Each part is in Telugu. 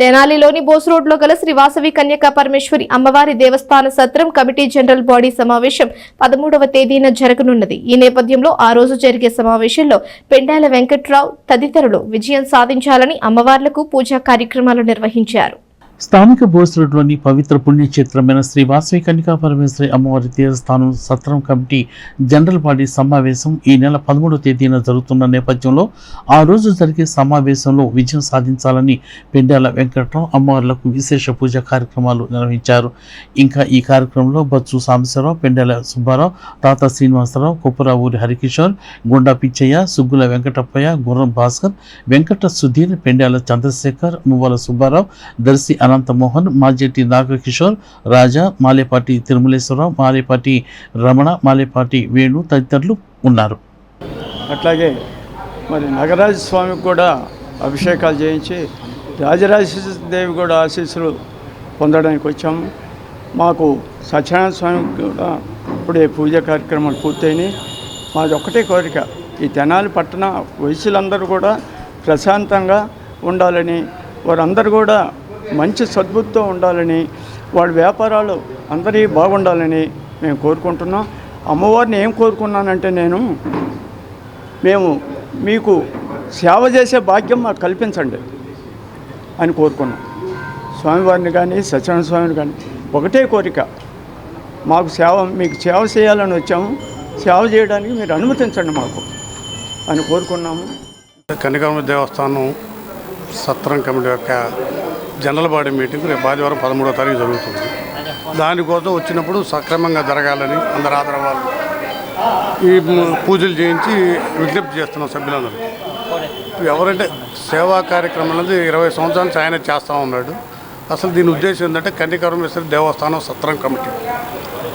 తెనాలిలోని బోస్ రోడ్లో గల శ్రీ వాసవి కన్యకా పరమేశ్వరి అమ్మవారి దేవస్థాన సత్రం కమిటీ జనరల్ బాడీ సమావేశం 13వ తేదీన జరగనున్నది. ఈ నేపథ్యంలో ఆ రోజు జరిగే సమావేశంలో పెండాల వెంకట్రావు తదితరులు విజయం సాధించాలని అమ్మవార్లకు పూజా కార్యక్రమాలు నిర్వహించారు. స్థానిక బోస్ రోడ్లోని పవిత్ర పుణ్యక్షేత్రమైన శ్రీ వాసవి కన్యకా పరమేశ్వరి అమ్మవారి దేవస్థానం సత్రం కమిటీ జనరల్ బాడీ సమావేశం ఈ నెల 13వ తేదీన జరుగుతున్న నేపథ్యంలో ఆ రోజు జరిగే సమావేశంలో విజయం సాధించాలని పెండాల వెంకట్రావు అమ్మవార్లకు విశేష పూజా కార్యక్రమాలు నిర్వహించారు. ఇంకా ఈ కార్యక్రమంలో బొత్సు సాంబశివరావు, పెండాల సుబ్బారావు, తాత శ్రీనివాసరావు, కొప్పురావు ఊరి హరికిషోర్, గుండా పిచ్చయ్య, సుగ్గుల వెంకటప్పయ్య, గుర్రం భాస్కర్, వెంకట సుధీర్, పెండాల చంద్రశేఖర్, మువ్వల సుబ్బారావు, దర్శి అనంతమోహన్, మాజేటి నాగకిషోర్, రాజా, మాలేపాటి తిరుమలేశ్వరరావు, మాలేపాటి రమణ, మాలేపాటి వేణు తదితరులు ఉన్నారు. అట్లాగే మరి నగరాజ స్వామికి కూడా అభిషేకాలు చేయించి రాజరాజేశ్వరి కూడా ఆశీస్సులు పొందడానికి వచ్చాము. మాకు సత్యనారాయణ స్వామికి కూడా ఇప్పుడే పూజా కార్యక్రమాలు పూర్తయినాయి. మాది ఒక్కటే కోరిక, ఈ తెనాలి పట్టణ వయసులందరూ కూడా ప్రశాంతంగా ఉండాలని, వారందరూ కూడా మంచి సద్బుద్ధితో ఉండాలని, వాళ్ళ వ్యాపారాలు అందరి బాగుండాలని మేము కోరుకుంటున్నాం. అమ్మవారిని ఏం కోరుకున్నానంటే మేము మీకు సేవ చేసే భాగ్యం మాకు కల్పించండి అని కోరుకున్నాం. స్వామివారిని కానీ సత్యనారాయణ స్వామిని కానీ ఒకటే కోరిక, మీకు సేవ చేయాలని వచ్చాము, సేవ చేయడానికి మీరు అనుమతించండి మాకు అని కోరుకున్నాము. కన్యకాంబ దేవస్థానం సత్రం కమిటీ యొక్క జనరల్ బాడీ మీటింగ్ రేపు ఆదివారం 13వ తారీఖు జరుగుతుంది. దానికోసం వచ్చినప్పుడు సక్రమంగా జరగాలని అందరు ఆదరవాళ్ళు ఈ పూజలు చేయించి విజ్ఞప్తి చేస్తున్నాం సభ్యులందరూ. ఎవరంటే సేవా కార్యక్రమం అనేది 20 సంవత్సరాల నుంచి ఆయన చేస్తూ ఉన్నాడు. అసలు దీని ఉద్దేశం ఏంటంటే కన్యకాంబేశ్వరి దేవస్థానం సత్రం కమిటీ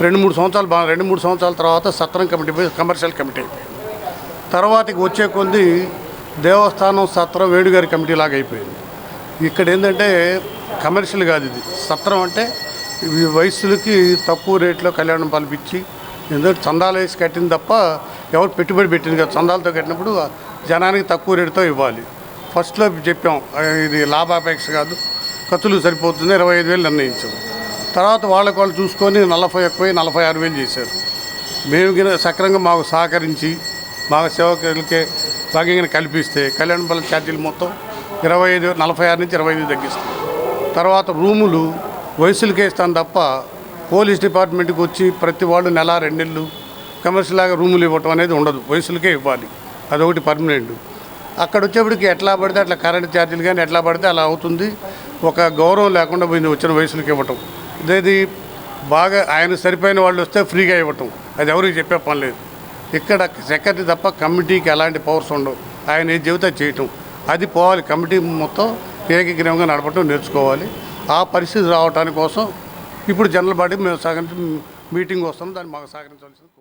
2-3 సంవత్సరాల తర్వాత సత్రం కమిటీ పోయి కమర్షియల్ కమిటీ అయిపోయింది. తర్వాతకి వచ్చే కొద్ది దేవస్థానం సత్రం వేణుగారి కమిటీ లాగా అయిపోయింది. ఇక్కడ ఏంటంటే కమర్షియల్ కాదు, ఇది సత్రం అంటే వయస్సులకి తక్కువ రేట్లో కళ్యాణం పలిపించి ఎందుకంటే చందాలు వేసి కట్టింది తప్ప ఎవరు పెట్టుబడి పెట్టింది కదా. చందాలతో కట్టినప్పుడు జనానికి తక్కువ రేటుతో ఇవ్వాలి. ఫస్ట్లో చెప్పాం ఇది లాభాపేక్ష కాదు, ఖర్చులు సరిపోతుంది, 25,000 నిర్ణయించాం. తర్వాత వాళ్ళు చూసుకొని 40 ఎక్కువ 46,000 చేశారు. మేము సక్రంగా మాకు సహకరించి మాకు సేవకులకే భాగ్యంగా కల్పిస్తే కళ్యాణ బల ఛార్జీలు మొత్తం 46 నుంచి 25 తగ్గిస్తాం. తర్వాత రూములు వయసులకే ఇస్తాను తప్ప పోలీస్ డిపార్ట్మెంట్కి వచ్చి ప్రతి వాళ్ళు నెల 2 నెలలు కమర్షియల్ లాగా రూములు ఇవ్వటం అనేది ఉండదు, వయసులకే ఇవ్వాలి. అదొకటి పర్మనెంట్. అక్కడ వచ్చేప్పటికి ఎట్లా పడితే అట్లా కరెంట్ ఛార్జీలు కానీ ఎట్లా పడితే అలా అవుతుంది. ఒక గౌరవం లేకుండా పోయింది వచ్చిన వయసులకి ఇవ్వటం. ఇదేది బాగా ఆయన సరిపోయిన వాళ్ళు వస్తే ఫ్రీగా ఇవ్వటం, అది ఎవరికి చెప్పే పని లేదు. ఇక్కడ సెక్రటరీ తప్ప కమిటీకి ఎలాంటి పవర్స్ ఉండవు. ఆయన ఏది చెబితే చేయటం, అది పోవాలి. కమిటీ మొత్తం ఏకగ్రీవంగా నడపటం నేర్చుకోవాలి. ఆ పరిస్థితి రావడానికి కోసం ఇప్పుడు జనరల్ బాడీ మేము మీటింగ్ వస్తాం, దాన్ని మాకు సహకరించాల్సింది.